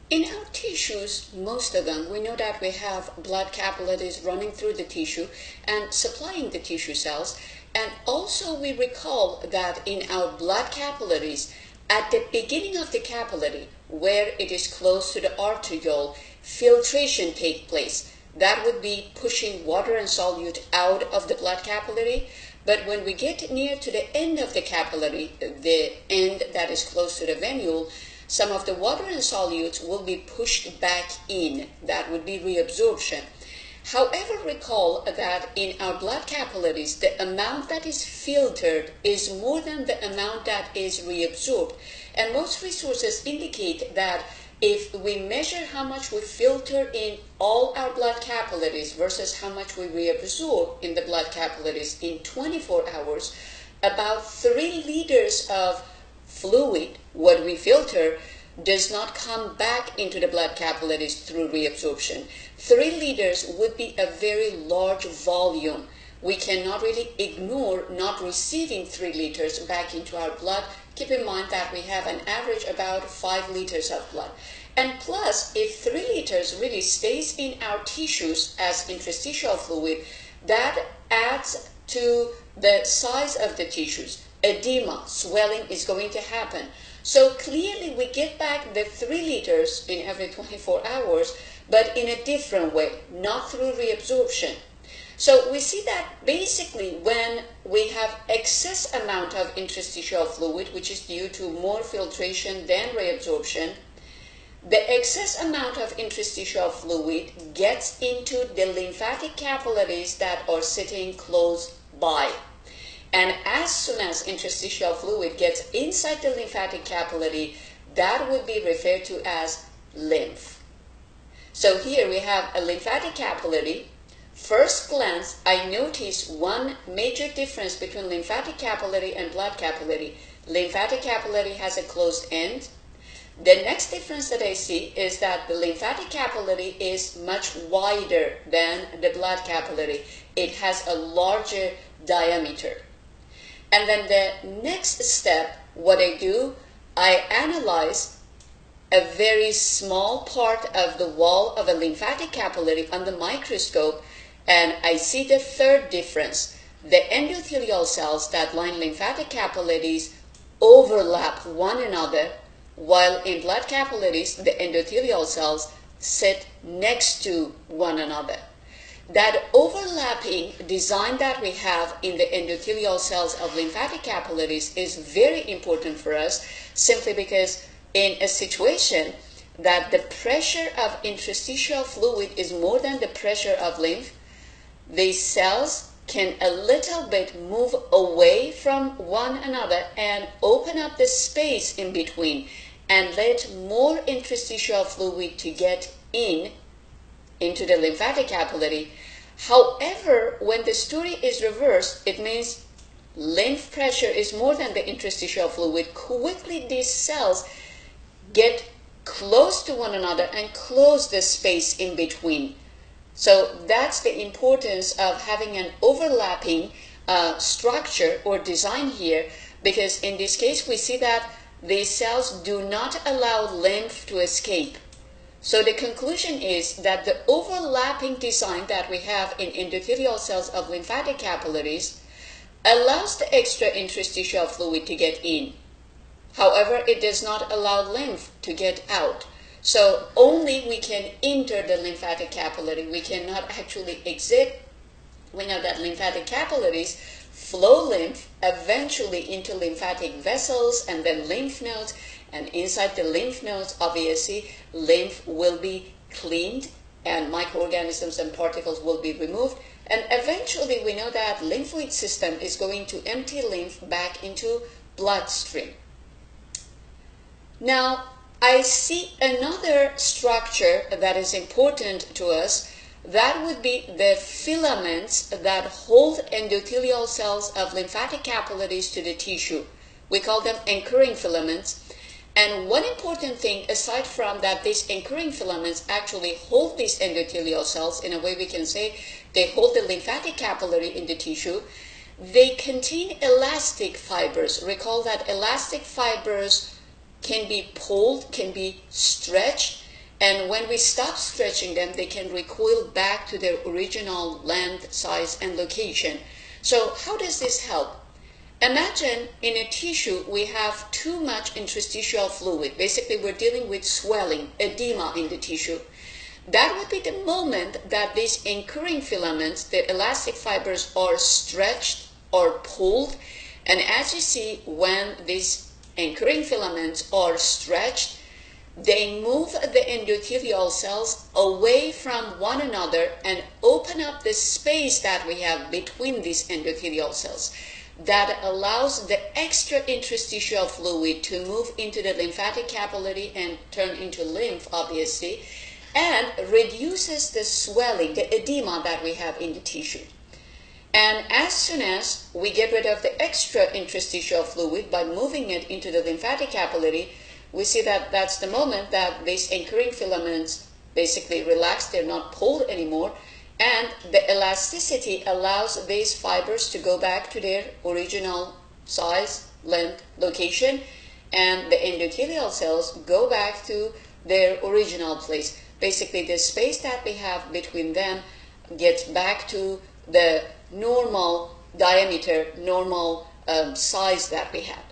In our tissues, most of them, we know that we have blood capillaries running through the tissue and supplying the tissue cells. And also we recall that in our blood capillaries, at the beginning of the capillary, where it is close to the arteriole, filtration takes place. That would be pushing water and solute out of the blood capillary. But when we get near to the end of the capillary, the end that is close to the venule, some of the water and solutes will be pushed back in. That would be reabsorption. However, recall that in our blood capillaries, the amount that is filtered is more than the amount that is reabsorbed. And most resources indicate that if we measure how much we filter in all our blood capillaries versus how much we reabsorb in the blood capillaries in 24 hours, about 3 liters of fluid, what we filter, does not come back into the blood capillaries through reabsorption. 3 liters would be a very large volume. We cannot really ignore not receiving 3 liters back into our blood. Keep in mind that we have an average about 5 liters of blood. And plus, if 3 liters really stays in our tissues as interstitial fluid, that adds to the size of the tissues. Edema, swelling is going to happen. So clearly we get back the 3 liters in every 24 hours, but in a different way, not through reabsorption. So we see that basically when we have excess amount of interstitial fluid, which is due to more filtration than reabsorption, the excess amount of interstitial fluid gets into the lymphatic capillaries that are sitting close by. And as soon as interstitial fluid gets inside the lymphatic capillary, that would be referred to as lymph. So here we have a lymphatic capillary. First glance, I notice one major difference between lymphatic capillary and blood capillary. Lymphatic capillary has a closed end. The next difference that I see is that the lymphatic capillary is much wider than the blood capillary. It has a larger diameter. And then the next step, what I do, I analyze a very small part of the wall of a lymphatic capillary on the microscope, and I see the third difference. The endothelial cells that line lymphatic capillaries overlap one another, while in blood capillaries, the endothelial cells sit next to one another. That overlapping design that we have in the endothelial cells of lymphatic capillaries is very important for us, simply because in a situation that the pressure of interstitial fluid is more than the pressure of lymph, these cells can a little bit move away from one another and open up the space in between and let more interstitial fluid to get into the lymphatic capillary. However, when the story is reversed, it means lymph pressure is more than the interstitial fluid. Quickly these cells get close to one another and close the space in between. So that's the importance of having an overlapping structure or design here, because in this case we see that these cells do not allow lymph to escape. So the conclusion is that the overlapping design that we have in endothelial cells of lymphatic capillaries allows the extra interstitial fluid to get in. However, it does not allow lymph to get out. So only we can enter the lymphatic capillary. We cannot actually exit. We know that lymphatic capillaries flow lymph eventually into lymphatic vessels and then lymph nodes. And inside the lymph nodes, obviously, lymph will be cleaned and microorganisms and particles will be removed. And eventually, we know that lymphoid system is going to empty lymph back into bloodstream. Now, I see another structure that is important to us. That would be the filaments that hold endothelial cells of lymphatic capillaries to the tissue. We call them anchoring filaments. And one important thing, aside from that, these anchoring filaments actually hold these endothelial cells, in a way we can say they hold the lymphatic capillary in the tissue. They contain elastic fibers. Recall that elastic fibers can be pulled, can be stretched, And when we stop stretching them, they can recoil back to their original length, size, and location. So how does this help? Imagine in a tissue we have too much interstitial fluid. Basically, we're dealing with swelling, edema in the tissue. That would be the moment that these anchoring filaments, the elastic fibers, are stretched or pulled. And as you see, when these anchoring filaments are stretched, they move the endothelial cells away from one another and open up the space that we have between these endothelial cells. That allows the extra interstitial fluid to move into the lymphatic capillary and turn into lymph, obviously, and reduces the swelling, the edema that we have in the tissue. And as soon as we get rid of the extra interstitial fluid by moving it into the lymphatic capillary, we see that that's the moment that these anchoring filaments basically relax, they're not pulled anymore, and the elasticity allows these fibers to go back to their original size, length, location, and the endothelial cells go back to their original place. Basically, the space that we have between them gets back to the normal diameter, normal size that we had.